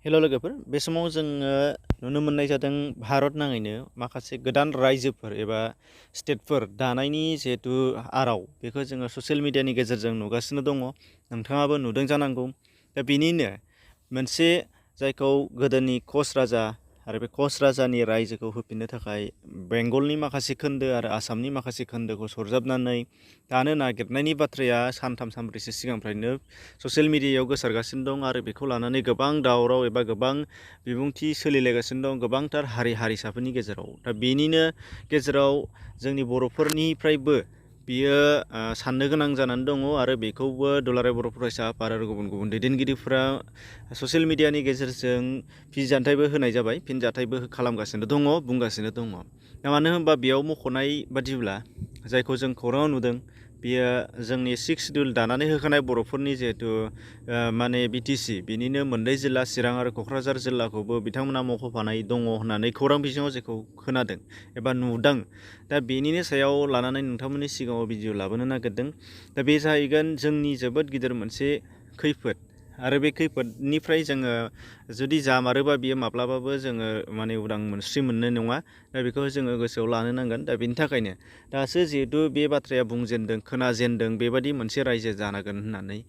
हेल' लोगोफोर बे समाव जोङो नुनो मोननाय जादों भारत नाङैनो माखासे गोदान रायजोफोर एबा स्टेटफोर दानायनि जिहेतु आराव बेखौ जोङो ससियेल मिडियानि गेजेरजों नुगासिनो दङ। नोंथाङाबो नुदों जानांगौ। दा बेनिनो मोनसे जायखौ गोदोनि कच राजा आरो बे कच राजानि रायजोखौ होफिननो थाखाय बेंगलनि माखासे खोन्दो आरो आसामनि माखासे खोन्दोखौ सरजाबनानै दानो नागिरनायनि बाथ्राया सानथाम सानब्रैसो सिगांनिफ्रायनो ससियेल मिडियायाव गोसारगासिनो दं आरो बेखौ लानानै गोबां दावराव एबा गोबां बिबुंथि सोलिलायगासिनो दं गोबांथार हारि हारिसाफोरनि गेजेराव। दा बेनिनो गेजेराव जोंनि बर'फोरनिफ्रायबो बियो साननो गोनां जानानै दङ आरो बेखौबो दुलाराय बर' फरायसा आफाद आरो गुबुन गुबुन दैदेनगिरिफोरा ससियेल मिडियानि गेजेरजों फिनजाथायबो होनाय जाबाय, फिनजाथायबो खालामगासिनो दङ, बुंगासिनो दङ। दा मानो होनबा बेयाव मख'नाय बादिब्ला जायखौ जों खौराङाव नुदों बियो जोंनि 6 सिड्युल दानानै होखानाय बर'फोरनि जिहेतु बिटिसि बिनिनो मोननै जिल्ला चिरां आरो क'क्राझार जिल्लाखौबो बिथांमोना मख'फानाय दङ होननानै खौरां बिजोङाव जेखौ खोनादों एबा नुदों। दा बेनिनो सायाव लानानै नोंथांमोननि सिगाङाव भिडिअ लाबोनो नागिरदों। दा बे जाहैगोन जोंनि जोबोद गिदिर मोनसे खैफोद आरो बे खैफोदनिफ्राय जोङो जुदि जामारोबा बियो माब्लाबाबो जोङो उदां मोनस्रि मोननाय नङा। दा बेखौ जोङो गोसोआव लानो नांगोन। दा बेनि थाखायनो दासो जिहेतु बे बाथ्राया बुंजेनदों, खोनाजेनदों बेबादि मोनसे रायजो जानांगोन होननानै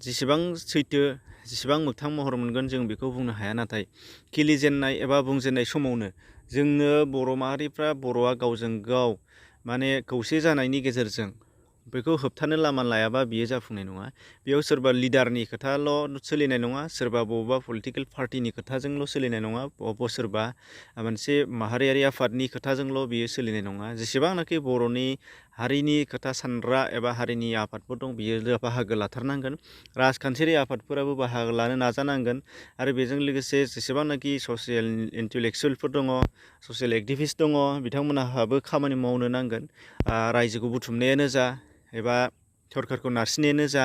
जेसेबां सैथो जेसेबां मोगथां महर मोनगोन जों बेखौ बुंनो हाया। नाथाय खिलिजेननाय एबा बुंजेननाय समावनो जोंनो बर' माहारिफ्रा बर'आ गावजों गाव खौसे जानायनि गेजेरजों बेखौ होबथानो लामा लायाबा बियो जाफुंनाय नङा। बेयाव सोरबा लिडारनि खोथाल' सोलिनाय नङा, सोरबा बबेबा पलिटिकेल पार्टिनि खोथाजोंल' सोलिनाय नङा, सोरबा मोनसे माहारियारि आफादनि खोथाजोंल' बियो सोलिनाय नङा। जेसेबांनाखि बर'नि हारिनि खोथा सानग्रा एबा हारिनि आफादफोर दं बियो बाहागो लाथारनांगोन। राजखान्थियारि आफादफोराबो बाहागो लानो नाजानांगोन आरो बेजों लोगोसे जेसेबांनाखि ससियेल इन्टेलेक्सुयेलफोर दङ, ससियेल एक्टिभिस्ट दङ, बिथांमोनहाबो खामानि मावनो नांगोन। रायजोखौ बुथुमनायानो जा एबा सरकारखौ नारसिननायानो जा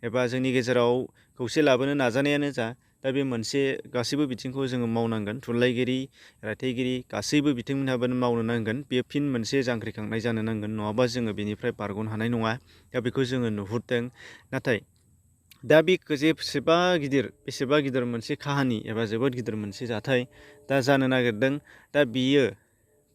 एबा जोंनि गेजेराव खौसे लाबोनो नाजानायानो जा, दा बे मोनसे गासैबो बिथिंखौ जोङो मावनांगोन। थुनलाइगिरि, रायथाइगिरि गासैबो बिथिंमोनहाबो मावनो नांगोन। बेयो फिन मोनसे जांख्रिखांनाय जानो नांगोन, नङाबा जोङो बेनिफ्राय बारग'नो हानाय नङा। दा बेखौ जोङो नुहुरदों। नाथाय दा बे बेसेबा गिदिर मोनसे काहानि एबा जोबोद गिदिर मोनसे जाथाय दा जानो नागिरदों। दा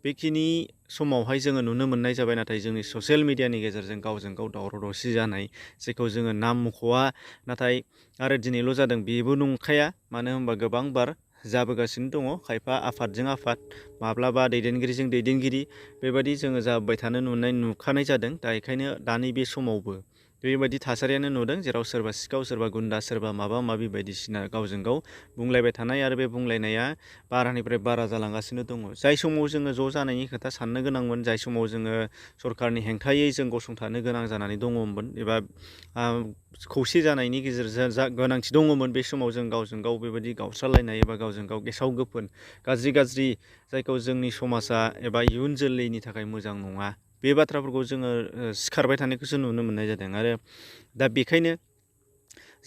बेखिनि समावहाय जोङो नुनो मोननाय जाबाय। नाथाय जोंनि ससियेल मिडियानि गेजेरजों गावजों गाव दावराव दावसि जानाय, जेखौ जोङो नाम मख'वा, नाथाय आरो दिनैल' जादों बेबो नंखाया। मानो होनबा गोबां बार जाबोगासिनो दङ। खायफा आफादजों आफाद, माब्लाबा दैदेनगिरिजों दैदेनगिरि बेबायदि जोङो जाबोबाय थानो नुखानाय जादों। दा बेखायनो दानि बे समावबो बेबायदि थासारियानो नुदों, जेराव सोरबा सिखाव, सोरबा गुन्दा, सोरबा माबा माबि बायदिसिना गावजों गाव बुंलायबाय थानाय आरो बे बुंलायनाया बारानिफ्राय बारा जालांगासिनो दङ। जाय समाव जोङो ज' जानायनि खोथा साननो गोनांमोन, जाय समाव जोङो सरकारनि हेंथायै जों गसंथानो गोनां जानानै दङमोन एबा खौसे जानायनि गेजेरजों गोनांथि दङमोन, बे समाव जों गावजों गाव बेबायदि गावस्रालायनाय एबा गावजों गाव गेसाव गोफोन गाज्रि जायखौ जोंनि समाजा एबा इयुन जोलैनि थाखाय मोजां नङा, बे बाथ्राफोरखौ जोङो सिखारबाय थानायखौसो नुनो मोननाय जादों। आरो दा बेखायनो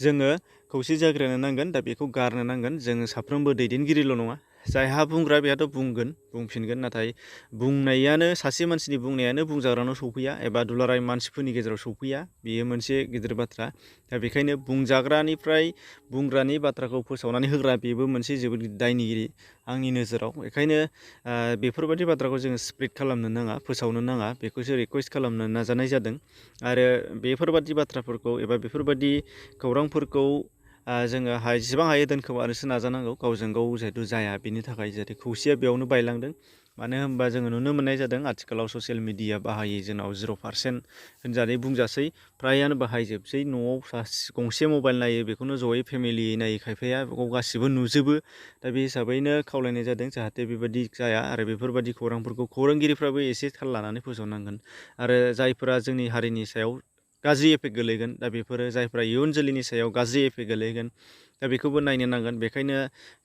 जोङो खौसे जाग्रोनो नांगोन। दा बेखौ गारनो नांगोन। जोङो साफ्रोमबो दैदेनगिरिल' नङा, जायहा बुंग्रा बेहाथ' बुंफिनगोन। नाथाय बुंनायानो, सासे मानसिनि बुंनायानो बुंजाग्रानाव सौफैया एबा दुलाराय मानसिफोरनि गेजेराव सौफैया, बेयो मोनसे गिदिर बाथ्रा। दा बेखायनो बुंजाग्रानिफ्राय बुंग्रानि बाथ्राखौ फोसावनानै होग्रा बेबो मोनसे जोबोद दायनिगिरि आंनि नोजोराव। बेखायनो बेफोरबायदि बाथ्राखौ जोङो स्प्रेड खालामनो नाङा, फोसावनो नाङा, बेखौसो रिकुवेस्ट खालामनो नाजानाय जादों। आरो बेफोरबायदि बाथ्राफोरखौ एबा बेफोरबायदि खौरांफोरखौ जोङो जेसेबां हायो दोनखोमानोसो नाजानांगौ, गावजों गाव जिहेथु जाया बेनि थाखाय। जाहाथे खौसेया बेयावनो बायलांदों। मानो होनबा जोङो नुनो मोननाय जादों आथिखालाव ससियेल मिडिया बाहायै जोंनाव 0% होनजानाय बुंजासै। फ्रायानो बाहायजोबसै। न'आव गंसे मबाइल नायो, बेखौनो जयै फेमिलियै नायो, खायफाया बेखौ गासिबो नुजोबो। दा बे हिसाबैनो खावलायनाय जादों जाहाथे बेबायदि जाया आरो बेफोरबायदि खौरांफोरखौ खौरांगिरिफ्राबो एसे थाल लानानै फोसावनांगोन। आरो जायफोरा जोंनि हारिनि सायाव गाज्रि एफेक्ट गोलैगोन, दा बेफोरो जायफ्रा इयुन जोलैनि सायाव गाज्रि एफेक्ट गोलैगोन, दा बेखौबो नायनो नांगोन। बेखायनो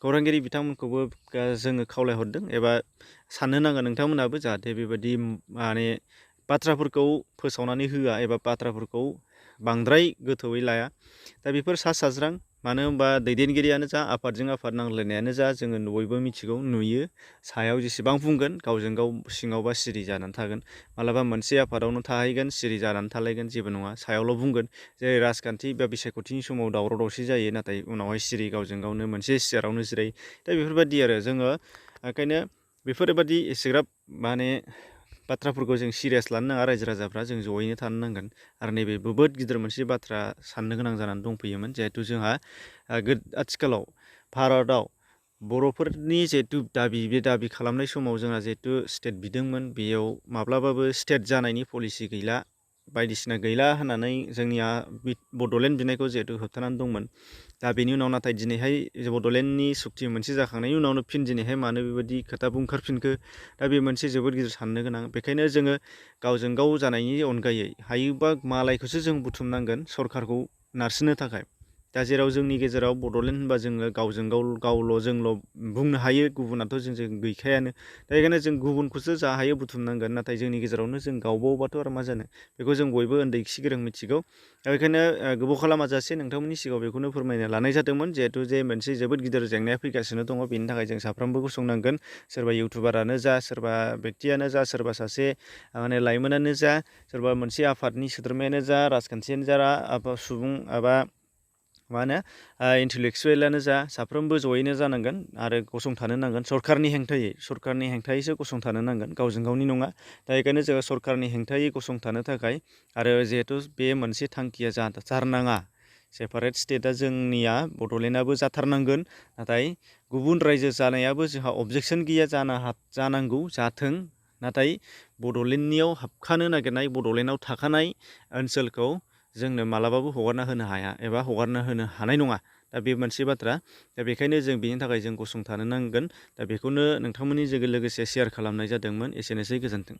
खौरांगिरि बिथांमोनखौबो जोङो खावलायहरदों एबा साननो नांगोन नोंथांमोनाबो, जाहाथे बेबायदि बाथ्राफोरखौ फोसावनानै होआ एबा बाथ्राफोरखौ बांद्राय गोथौयै लाया। दा बेफोर सा साज्रां मानो होनबा दैदेनगिरियानो जा आफादजों आफाद नांलायनायानो जा जोङो बयबो मिथिगौ नुयो सायाव जेसेबां बुंगोन गावजों गाव सिङावबा सिरि जानानै थागोन मालाबा मोनसे आफादावनो थाहैगोन सिरि जानानै थालायगोन जेबो नङा सायावल' बुंगोन जेरै राजखान्थि बा बिसायख'थिनि समाव दावराव दावसि जायो नाथाय उनावहाय सिरि गावजों गावनो मोनसे सियारावनो जिरायो दा बेफोरबायदि आरो जोङो ओंखायनो बेफोरबायदि एसेग्राब माने बाथ्राफोरखौ जों सिरियास लानो नाङा रायजो राजाफ्रा जों जयैनो थानो नांगोन आरो नैबे जोबोद गिदिर मोनसे बाथ्रा साननो गोनां जानानै दंफैयोमोन जिहेथु जोंहा आथिखालाव भारतआव बर'फोरनि जिहेतु दाबि बे दाबि खालामनाय समाव जोंहा जिहेतु स्टेट बिदोंमोन बेयाव माब्लाबाबो स्टेट जानायनि पलिसि गैला बायदिसिना गैला होननानै जोंनिया बड'लेण्ड बिनायखौ जिहेतु होबथानानै दंमोन दा बेनि उनाव नाथाय दिनैहाय बड'लेण्डनि सुक्ति मोनसे जाखांनायनि उनावनो फिन दिनैहाय मानो बेबायदि खोथा बुंखारफिनखो दा बे मोनसे जोबोद गिदिर साननो गोनां बेखायनो जोङो गावजों गाव जानायनि अनगायै हायोबा मालायखौसो जों बुथुमनांगोन सरखारखौ नारसिननो थाखाय दा जेराव जोंनि गेजेराव बड'लेण्ड होनबा जोङो गावजों गावल' जोंल' बुंनो हायो गुबुनाथ' जों गैखायानो दा बेखायनो जों गुबुनखौसो जा हायो बुथुमनांगोन नाथाय जोंनि गेजेरावनो जों गावबावबाथ' आरो मा जानो बेखौ जों बयबो उन्दै खि गोरों मिथिगौ दा बेखायनो गोबाव खालामाजासे नोंथांमोननि सिगाङाव बेखौनो फोरमायनो लानाय जादोंमोन जिहेतु जे मोनसे जोबोद गिदिर जेंनाया फैगासिनो दङ बेनि थाखाय जों साफ्रोमबो गसंनांगोन सोरबा इउटुबारानो जा सोरबा बेक्तियानो जा सोरबा सासे माने लाइमोनानो जा सोरबा मोनसे आफादनि सोद्रोमायानो जा राजखान्थियानो जा सुबुं एबा मा होनो इन्टेलेक्सुवेलानो जा साफ्रोमबो जयैनो जानांगोन आरो गसंथानो नांगोन सरखारनि हेंथायैसो गसंथानो नांगोन गावजों गावनि नङा दा बेखायनो जोङो सरखारनि हेंथायै गसंथानो थाखाय आरो जिहेथु बे मोनसे थांखिया जाथारनाङा सेपारेट स्टेटआ जोंनिया बड'लेण्डआबो जाथारनांगोन नाथाय गुबुन रायजो जानायाबो जोंहा अबजेक्सन गैया जानांगौ जाथों नाथाय बड'लेण्डनियाव हाबखानो नागिरनाय बड'लेण्डआव थाखानाय ओनसोलखौ जोंनो मालाबाबो हगारना होनो हाया एबा हगारना होनो हानाय नङा दा बे मोनसे बाथ्रा दा बेखायनो जों बेनि थाखाय जों गसंथानो नांगोन दा बेखौनो नोंथांमोननि लोगोसे शेयार खालामनाय जादोंमोन एसेनोसै गोजोन्थों।